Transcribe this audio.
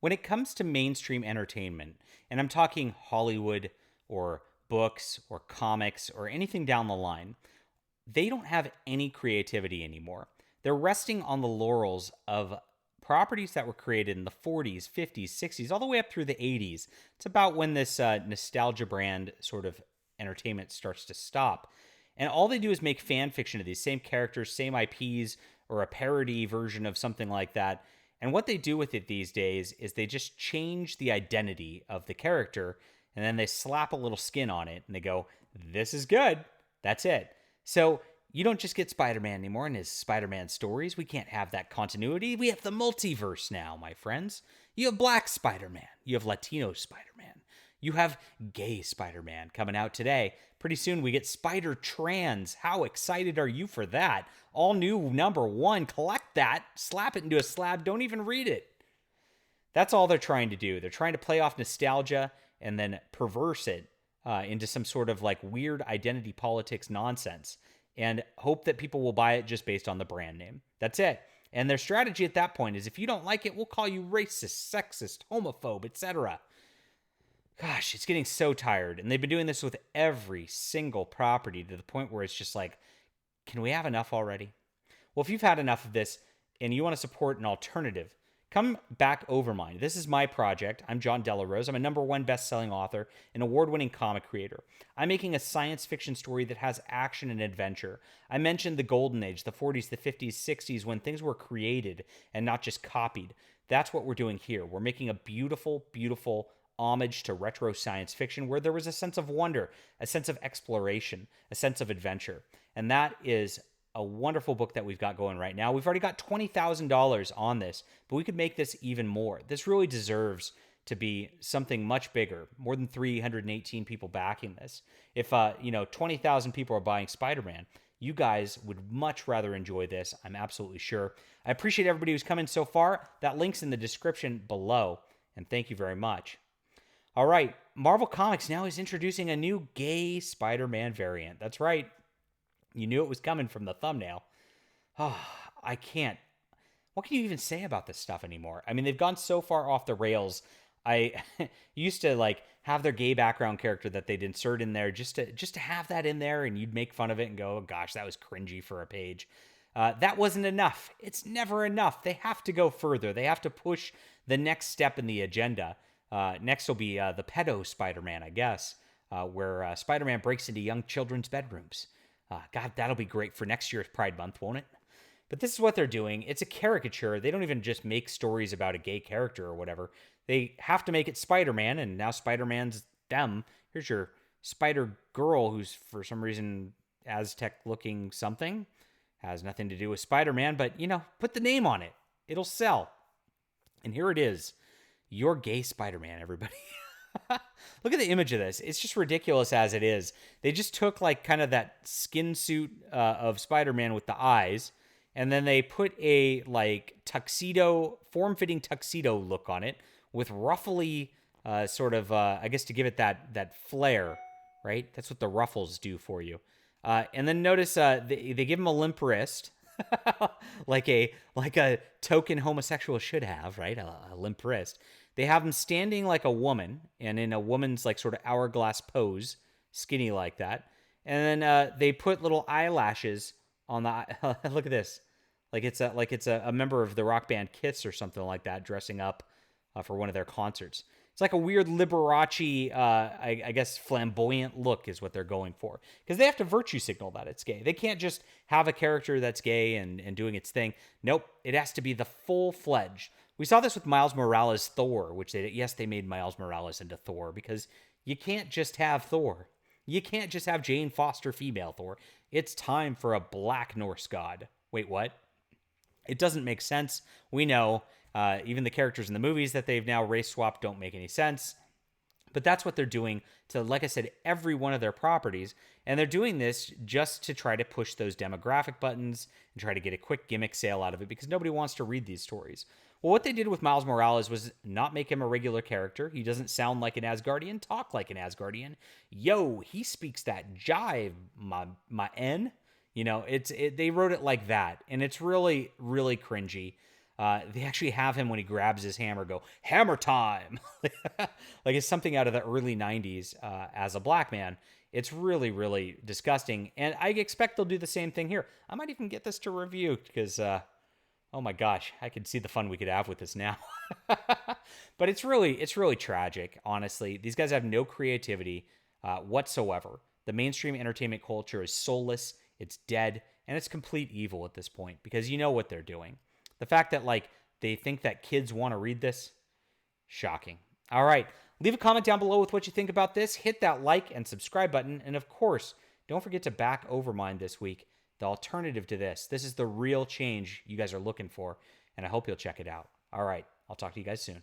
When it comes to mainstream entertainment, and I'm talking Hollywood or books or comics or anything down the line, they don't have any creativity anymore. They're resting on the laurels of properties that were created in the 40s, 50s, 60s, all the way up through the 80s. It's about when this nostalgia brand sort of entertainment starts to stop. And all they do is make fan fiction of these same characters, same IPs, or a parody version of something like that. And what they do with it these days is they just change the identity of the character and then they slap a little skin on it and they go, this is good. That's it. So you don't just get Spider Man anymore in his Spider Man stories. We can't have that continuity. We have the multiverse now, my friends. You have Black Spider Man, you have Latino Spider Man, you have gay Spider Man coming out today. Pretty soon we get Spider Trans. How excited are you for that? All new number one. Collect that, slap it into a slab, don't even read it. That's all they're trying to do. They're trying to play off nostalgia and then perverse it into some sort of like weird identity politics nonsense and hope that people will buy it just based on the brand name. That's it. And their strategy at that point is if you don't like it, we'll call you racist, sexist, homophobe, etc. Gosh, it's getting so tired. And they've been doing this with every single property to the point where it's just like, can we have enough already? Well, if you've had enough of this and you want to support an alternative, come back Overmind. This is my project. I'm John Delarose. I'm a number one best-selling author, an award-winning comic creator. I'm making a science fiction story that has action and adventure. I mentioned the golden age, the 40s, the 50s, 60s, when things were created and not just copied. That's what we're doing here. We're making a beautiful, beautiful homage to retro science fiction where there was a sense of wonder, a sense of exploration, a sense of adventure. And that is a wonderful book that we've got going right now. We've already got $20,000 on this, but we could make this even more. This really deserves to be something much bigger. More than 318 people backing this. If 20,000 people are buying Spider-Man, you guys would much rather enjoy this. I'm absolutely sure. I appreciate everybody who's come in so far. That link's in the description below, and thank you very much. All right, Marvel Comics now is introducing a new gay Spider-Man variant. That's right. You knew it was coming from the thumbnail. Oh, I can't. What can you even say about this stuff anymore? I mean, they've gone so far off the rails. I used to like have their gay background character that they'd insert in there just to have that in there, and you'd make fun of it and go, "Oh gosh, that was cringy for a page." That wasn't enough. It's never enough. They have to go further. They have to push the next step in the agenda. Next will be the pedo Spider-Man, I guess, where Spider-Man breaks into young children's bedrooms. God, that'll be great for next year's Pride Month, won't it? But this is what they're doing. It's a caricature. They don't even just make stories about a gay character or whatever. They have to make it Spider-Man, and now Spider-Man's them. Here's your Spider-Girl, who's for some reason Aztec-looking something. Has nothing to do with Spider-Man, but, put the name on it. It'll sell. And here it is. You're gay Spider-Man, everybody. Look at the image of this. It's just ridiculous as it is. They just took like kind of that skin suit of Spider-Man with the eyes, and then they put a like tuxedo, form-fitting tuxedo look on it with ruffly I guess to give it that flair, right? That's what the ruffles do for you. And then notice they give him a limp wrist. like a token homosexual should have, right? A limp wrist. They have him standing like a woman and in a woman's like sort of hourglass pose, skinny like that. And then they put little eyelashes on the look at this. Like it's a member of the rock band Kiss or something like that dressing up for one of their concerts. It's like a weird Liberace, I guess, flamboyant look is what they're going for. Because they have to virtue signal that it's gay. They can't just have a character that's gay and doing its thing. Nope, it has to be the full-fledged. We saw this with Miles Morales' Thor, which they made Miles Morales into Thor because you can't just have Thor. You can't just have Jane Foster female Thor. It's time for a black Norse god. Wait, what? It doesn't make sense. We know. Even the characters in the movies that they've now race swapped don't make any sense. But that's what they're doing to, like I said, every one of their properties. And they're doing this just to try to push those demographic buttons and try to get a quick gimmick sale out of it because nobody wants to read these stories. Well, what they did with Miles Morales was not make him a regular character. He doesn't sound like an Asgardian, talk like an Asgardian. Yo, he speaks that jive, my N. They wrote it like that. And it's really, really cringy. They actually have him when he grabs his hammer go, hammer time. Like it's something out of the early 90s as a black man. It's really, really disgusting. And I expect they'll do the same thing here. I might even get this to review because, oh my gosh, I could see the fun we could have with this now. But it's really tragic, honestly. These guys have no creativity whatsoever. The mainstream entertainment culture is soulless, it's dead, and it's complete evil at this point because you know what they're doing. The fact that like they think that kids want to read this, shocking. All right, leave a comment down below with what you think about this. Hit that like and subscribe button, and of course, don't forget to back Overmind this week. The alternative to this. This is the real change you guys are looking for, and I hope you'll check it out. All right, I'll talk to you guys soon.